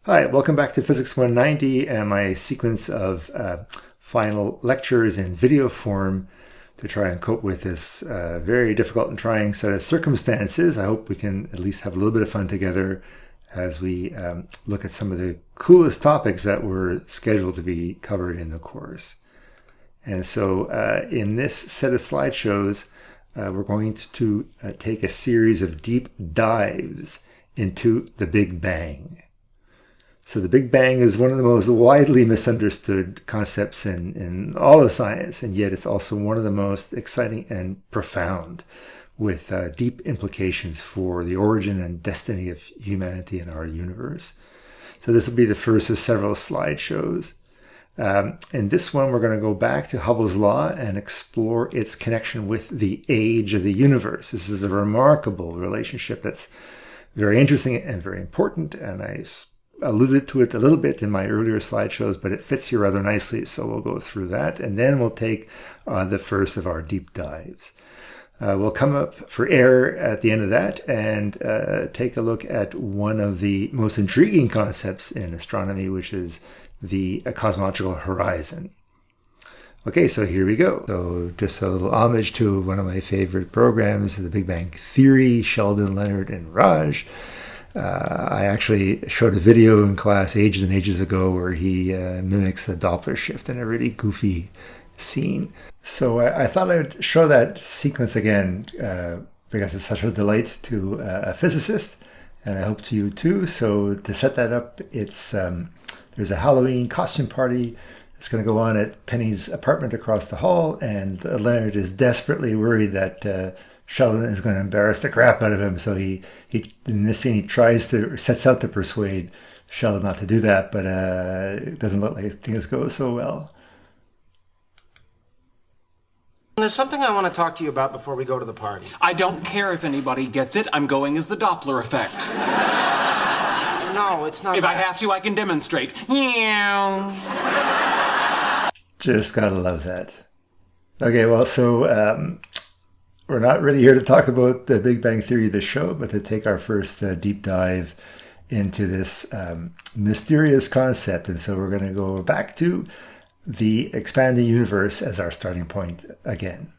Hi, welcome back to Physics 190 and my sequence of final lectures in video form to try and cope with this very difficult and trying set of circumstances. I hope we can at least have a little bit of fun together as we look at some of the coolest topics that were scheduled to be covered in the course. And so in this set of slideshows, we're going to take a series of deep dives into the Big Bang. So the Big Bang is one of the most widely misunderstood concepts in all of science, and yet it's also one of the most exciting and profound, with deep implications for the origin and destiny of humanity and our universe. So this will be the first of several slideshows. In this one, we're going to go back to Hubble's law and explore its connection with the age of the universe. This is a remarkable relationship that's very interesting and very important, and I alluded to it a little bit in my earlier slideshows, but it fits here rather nicely, so we'll go through that, and then we'll take the first of our deep dives. We'll come up for air at the end of that and take a look at one of the most intriguing concepts in astronomy, which is the cosmological horizon. Okay, so here we go. So just a little homage to one of my favorite programs, The Big Bang Theory, Sheldon, Leonard, and Raj. I actually showed a video in class ages and ages ago where he mimics the Doppler shift in a really goofy scene. So I thought I would show that sequence again because it's such a delight to a physicist, and I hope to you too. So to set that up, it's there's a Halloween costume party that's going to go on at Penny's apartment across the hall, and Leonard is desperately worried that Sheldon is going to embarrass the crap out of him. So he in this scene, he sets out to persuade Sheldon not to do that, but it doesn't look like things go so well. There's something I want to talk to you about before we go to the party. I don't care if anybody gets it. I'm going as the Doppler effect. No, it's not. If I have to, I can demonstrate. Just gotta love that. Okay, well, so we're not really here to talk about the Big Bang Theory of the show, but to take our first deep dive into this mysterious concept. And so we're going to go back to the expanding universe as our starting point again.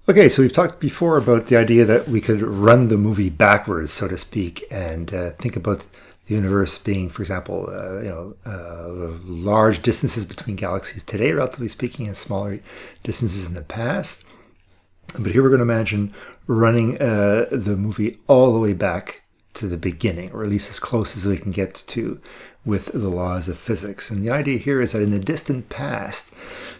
Okay, so we've talked before about the idea that we could run the movie backwards, so to speak, and think about the universe being, for example, large distances between galaxies today, relatively speaking, and smaller distances in the past. But here we're going to imagine running the movie all the way back to the beginning, or at least as close as we can get to with the laws of physics. And the idea here is that in the distant past,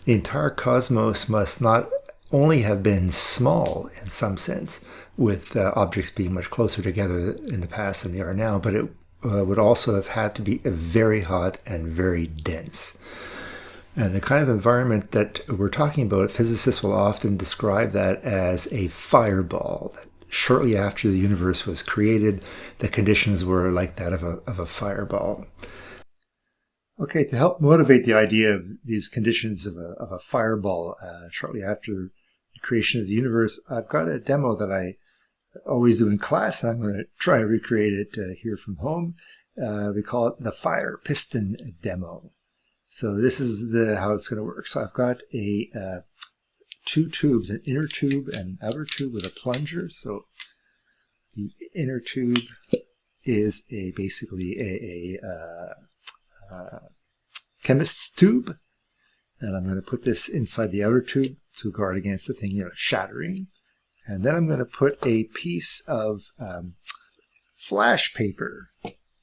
the entire cosmos must not only have been small in some sense, with objects being much closer together in the past than they are now, but it would also have had to be very hot and very dense. And the kind of environment that we're talking about, physicists will often describe that as a fireball. Shortly after the universe was created, the conditions were like that of a fireball. Okay, to help motivate the idea of these conditions of a fireball shortly after the creation of the universe, I've got a demo that I always do in class. I'm going to try and recreate it here from home. We call it the fire piston demo. So this is how it's going to work. So I've got two tubes, an inner tube and an outer tube with a plunger. So the inner tube is basically a chemist's tube, and I'm going to put this inside the outer tube to guard against the thing, shattering. And then I'm going to put a piece of flash paper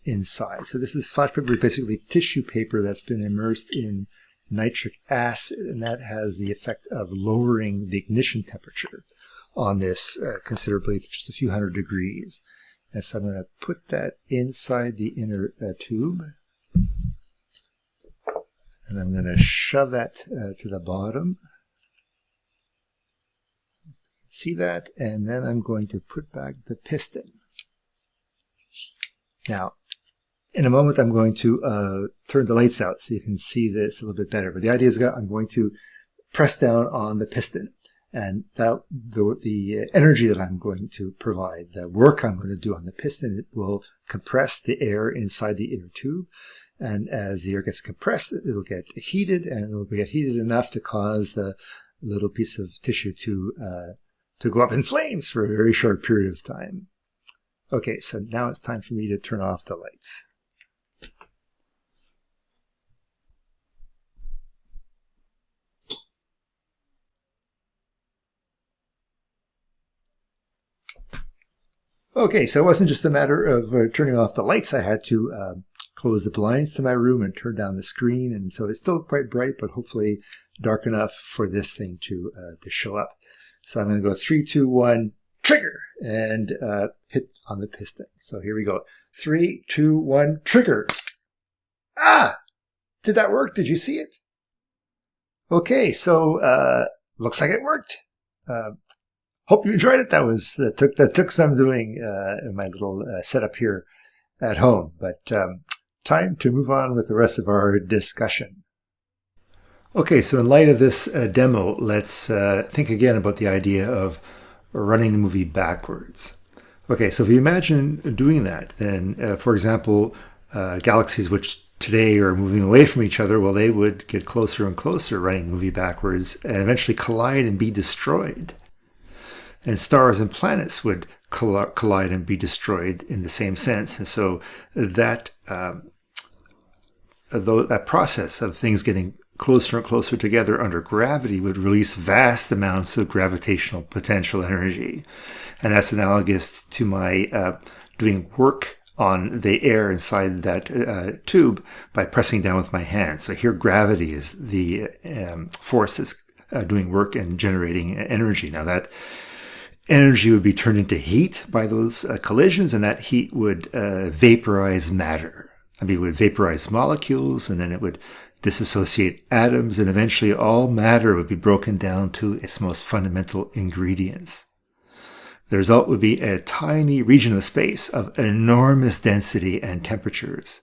inside. So this is flash paper, basically tissue paper that's been immersed in nitric acid, and that has the effect of lowering the ignition temperature on this considerably, to just a few hundred degrees. And so I'm going to put that inside the inner tube, and I'm going to shove that to the bottom. See that? And then I'm going to put back the piston. Now, in a moment, I'm going to turn the lights out so you can see this a little bit better. But the idea is I'm going to press down on the piston. And the energy that I'm going to provide, the work I'm going to do on the piston, it will compress the air inside the inner tube. And as the air gets compressed, it'll get heated, and it'll get heated enough to cause the little piece of tissue to go up in flames for a very short period of time. Okay, so now it's time for me to turn off the lights. Okay, so it wasn't just a matter of turning off the lights. I had to close the blinds to my room and turn down the screen, and so it's still quite bright, but hopefully dark enough for this thing to show up. So I'm going to go 3, 2, 1, trigger, and hit on the piston. So here we go. 3, 2, 1, trigger. Ah! Did that work? Did you see it? Okay, so looks like it worked. Hope you enjoyed it. That took some doing in my little setup here at home. But time to move on with the rest of our discussion. Okay, so in light of this demo, let's think again about the idea of running the movie backwards. Okay, so if you imagine doing that, then, for example, galaxies which today are moving away from each other, well, they would get closer and closer running the movie backwards and eventually collide and be destroyed. And stars and planets would collide and be destroyed in the same sense. And so that process of things getting closer and closer together under gravity would release vast amounts of gravitational potential energy. And that's analogous to my doing work on the air inside that tube by pressing down with my hand. So here gravity is the force that's doing work and generating energy. Now that energy would be turned into heat by those collisions, and that heat would vaporize matter. I mean, it would vaporize molecules, and then it would disassociate atoms, and eventually all matter would be broken down to its most fundamental ingredients. The result would be a tiny region of space of enormous density and temperatures.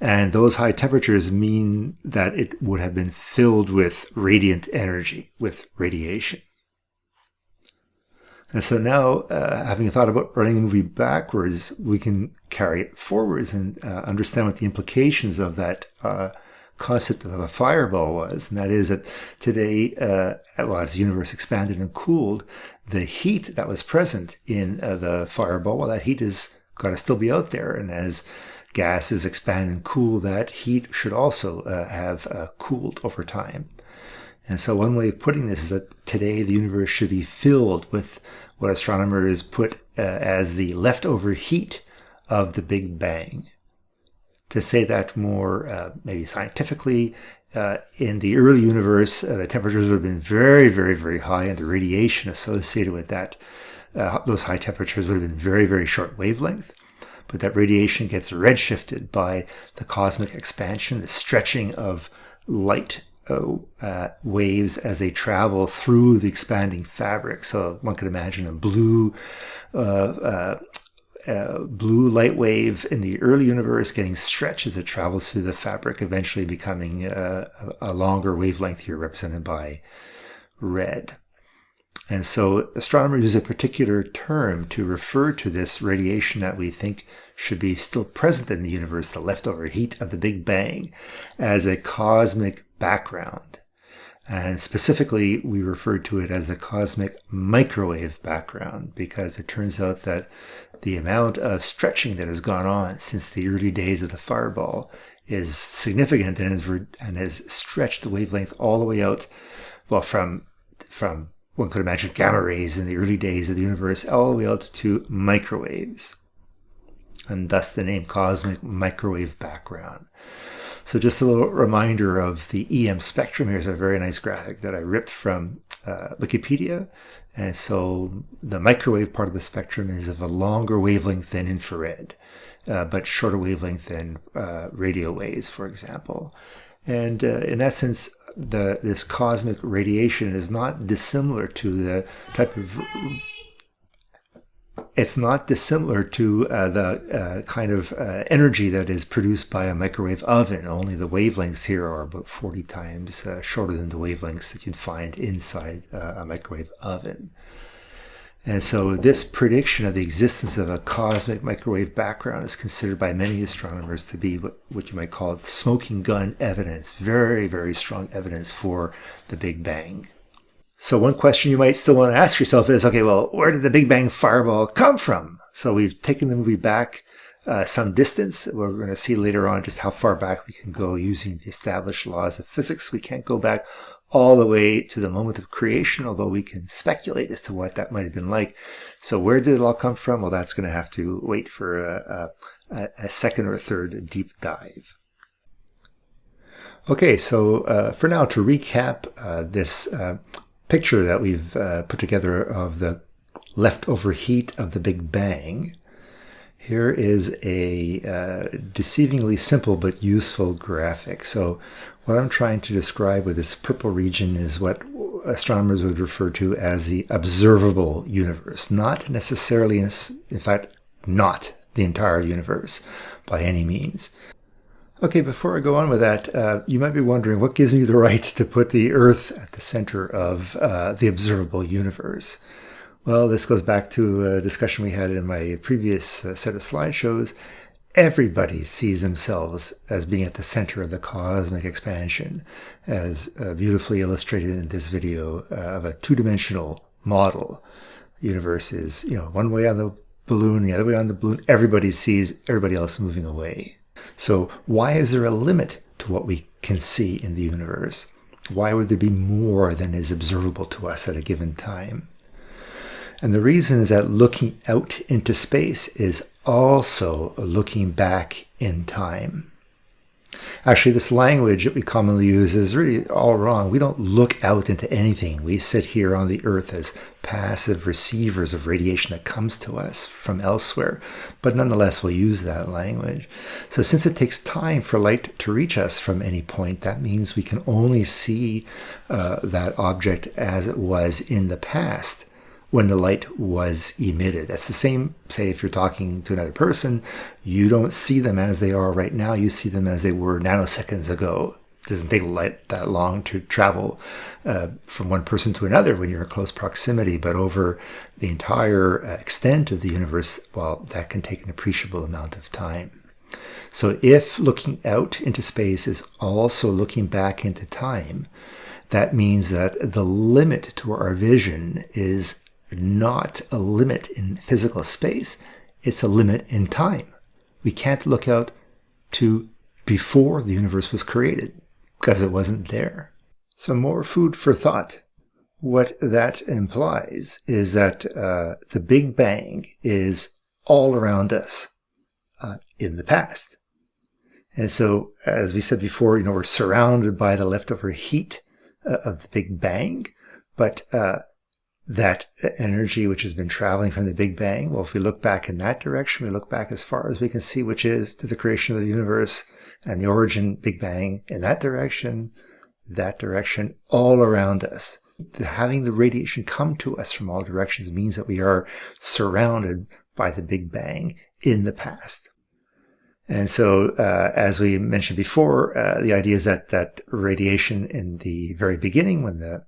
And those high temperatures mean that it would have been filled with radiant energy, with radiation. And so now, having thought about running the movie backwards, we can carry it forwards and understand what the implications of that concept of a fireball was. And that is that today, as the universe expanded and cooled, the heat that was present in the fireball, well, that heat is got to still be out there. And as gases expand and cool, that heat should also have cooled over time. And so one way of putting this is that today the universe should be filled with what astronomers put as the leftover heat of the Big Bang. To say that more maybe scientifically, in the early universe, the temperatures would have been very, very, very high, and the radiation associated with that, those high temperatures would have been very, very short wavelength. But that radiation gets redshifted by the cosmic expansion, the stretching of light waves as they travel through the expanding fabric. So one could imagine a blue light wave in the early universe getting stretched as it travels through the fabric, eventually becoming a longer wavelength here represented by red. And so astronomers use a particular term to refer to this radiation that we think should be still present in the universe, the leftover heat of the Big Bang, as a cosmic background. And specifically, we refer to it as a cosmic microwave background, because it turns out that the amount of stretching that has gone on since the early days of the fireball is significant and has stretched the wavelength all the way out, well, from one could imagine gamma rays in the early days of the universe, all the way out to microwaves. And thus the name cosmic microwave background. So just a little reminder of the EM spectrum. Here's a very nice graphic that I ripped from Wikipedia. And so the microwave part of the spectrum is of a longer wavelength than infrared, but shorter wavelength than radio waves, for example. And in that sense, this cosmic radiation is not dissimilar to the type of It's not dissimilar to the kind of energy that is produced by a microwave oven. Only the wavelengths here are about 40 times shorter than the wavelengths that you'd find inside a microwave oven. And so this prediction of the existence of a cosmic microwave background is considered by many astronomers to be what you might call smoking gun evidence, very, very strong evidence for the Big Bang. So one question you might still want to ask yourself is, okay, well, where did the Big Bang fireball come from? So we've taken the movie back some distance. We're going to see later on just how far back we can go using the established laws of physics. We can't go back all the way to the moment of creation, although we can speculate as to what that might have been like. So where did it all come from? Well, that's going to have to wait for a second or third deep dive. Okay, so for now, to recap this picture that we've put together of the leftover heat of the Big Bang, here is a deceivingly simple but useful graphic. So what I'm trying to describe with this purple region is what astronomers would refer to as the observable universe. Not necessarily, in fact, not the entire universe by any means. Okay, before I go on with that, you might be wondering what gives me the right to put the Earth at the center of the observable universe. Well, this goes back to a discussion we had in my previous set of slideshows. Everybody sees themselves as being at the center of the cosmic expansion, as beautifully illustrated in this video of a two-dimensional model. The universe is, one way on the balloon, the other way on the balloon. Everybody sees everybody else moving away. So why is there a limit to what we can see in the universe? Why would there be more than is observable to us at a given time? And the reason is that looking out into space is also looking back in time. Actually, this language that we commonly use is really all wrong. We don't look out into anything. We sit here on the Earth as passive receivers of radiation that comes to us from elsewhere. But nonetheless, we'll use that language. So since it takes time for light to reach us from any point, that means we can only see that object as it was in the past, when the light was emitted. That's the same, say, if you're talking to another person, you don't see them as they are right now, you see them as they were nanoseconds ago. It doesn't take light that long to travel from one person to another when you're in close proximity, but over the entire extent of the universe, well, that can take an appreciable amount of time. So if looking out into space is also looking back into time, that means that the limit to our vision is not a limit in physical space, it's a limit in time. We can't look out to before the universe was created because it wasn't there. So more food for thought. What that implies is that the Big Bang is all around us in the past. And so, as we said before, we're surrounded by the leftover heat of the Big Bang, but that energy which has been traveling from the Big Bang, well, if we look back in that direction, we look back as far as we can see, which is to the creation of the universe and the origin, Big Bang, in that direction, all around us. Having the radiation come to us from all directions means that we are surrounded by the Big Bang in the past. And so, as we mentioned before, the idea is that radiation in the very beginning, when the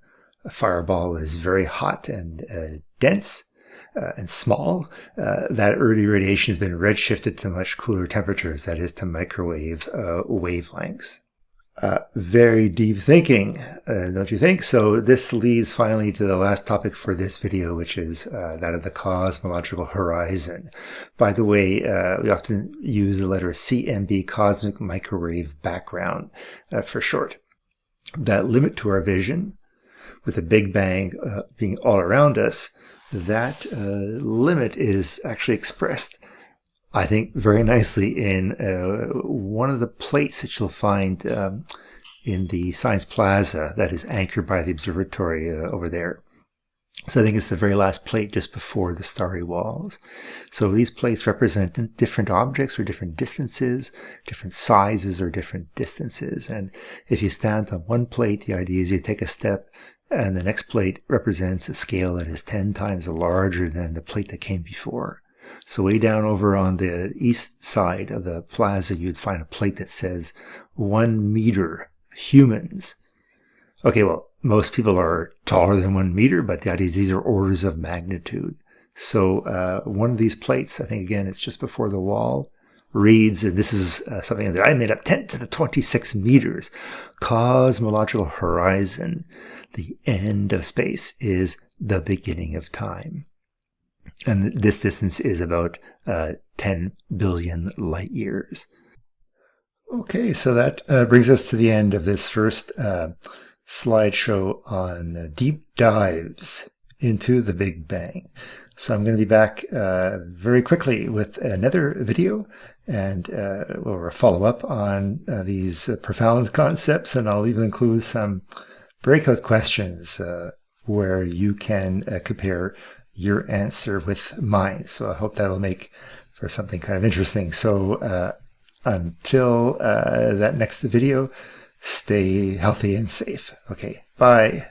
fireball was very hot and dense and small, that early radiation has been redshifted to much cooler temperatures, that is to microwave wavelengths. Very deep thinking, don't you think? So this leads finally to the last topic for this video, which is that of the cosmological horizon. By the way, we often use the letter CMB, cosmic microwave background, for short. That limit to our vision, with the Big Bang being all around us, that limit is actually expressed, I think, very nicely in one of the plates that you'll find in the Science Plaza that is anchored by the observatory over there. So I think it's the very last plate just before the starry walls. So these plates represent different objects or different distances, different sizes or different distances. And if you stand on one plate, the idea is you take a step And the next plate represents a scale that is 10 times larger than the plate that came before. So way down over on the east side of the plaza, you'd find a plate that says 1 meter humans. Okay, well, most people are taller than 1 meter, but the idea is these are orders of magnitude. So one of these plates, I think again, it's just before the wall, reads, and this is something that I made up, 10 to the 26 meters. Cosmological horizon, the end of space, is the beginning of time. And this distance is about 10 billion light years. Okay, so that brings us to the end of this first slideshow on deep dives into the Big Bang. So I'm going to be back very quickly with another video, and we'll follow up on these profound concepts, and I'll even include some breakout questions where you can compare your answer with mine. So I hope that will make for something kind of interesting. So until that next video, stay healthy and safe. Okay, bye.